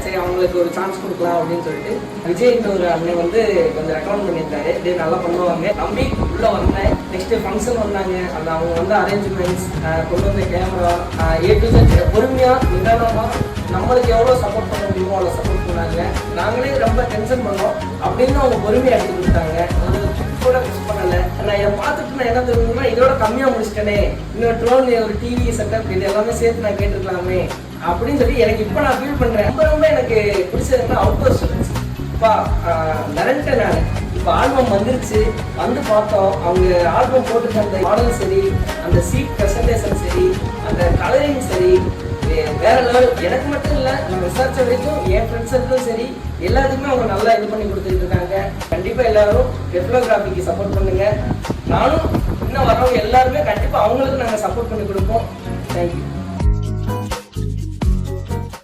சரி அவங்களுக்கு ஒரு சான்ஸ் கொடுக்கலாம் அப்படின்னு சொல்லிட்டு விஜய்ன்ற ஒரு அண்ணன் வந்து கொஞ்சம் ரெக்கமெண்ட் பண்ணியிருந்தாரு. இதே நல்லா பண்ணுவாங்க நம்பி உள்ள வந்தேன். நெக்ஸ்ட் ஃபங்க்ஷன் வந்தாங்க. அந்த அவங்க வந்து அரேஞ்ச்மெண்ட்ஸ் கொண்டு வந்த கேமரா A to Z பொறுமையா நிதானமா நம்மளுக்கு எவ்வளோ சப்போர்ட் பண்ண முடியுமோ அவ்வளோ சப்போர்ட் பண்ணாங்க. நாங்களே ரொம்ப டென்ஷன் பண்ணோம் அப்படின்னு அவங்க பொறுமையாக எடுத்து கொடுத்தாங்க. கூட மிஸ் பண்ணலை. நான் இதை பார்த்துட்டு நான் என்ன தெரியுதுன்னா இதோட கம்மியாக முடிச்சிட்டேனே, இன்னொரு ட்ரோன் ஒரு டிவி செட்டப் இது எல்லாமே சேர்த்து நான் கேட்டுருக்கலாமே அப்படின்னு சொல்லி எனக்கு இப்போ நான் ஃபீல் பண்ணுறேன். ரொம்ப ரொம்ப எனக்கு பிடிச்சதுன்னா அவுட்டோர் ஸ்டூடெண்ட்ஸ். இப்போ நரன்ட்ட நான் இப்போ ஆல்பம் வந்துருச்சு, வந்து பார்த்தோம். அவங்க ஆல்பம் போட்டுருக்க அந்த மாடல் சரி, அந்த சீட் ப்ரெசன்டேஷன் சரி, அந்த கலரிங் சரி வேற லெவல். எனக்கு மட்டும் இல்லை, நான் விசாரிச்ச வரைக்கும் என் ஃப்ரெண்ட்ஸுக்கும் சரி எல்லாத்துக்குமே அவங்க நல்லா இது பண்ணி கொடுத்துட்டு இருக்காங்க. கண்டிப்பாக எல்லாரும் ரெஃப்ளோகிராஃபிக்கு சப்போர்ட் பண்ணுங்க. நானும் இன்னும் வரவங்க எல்லாருமே கண்டிப்பாக அவங்களுக்கு நாங்கள் சப்போர்ட் பண்ணி கொடுப்போம். தேங்க்யூ.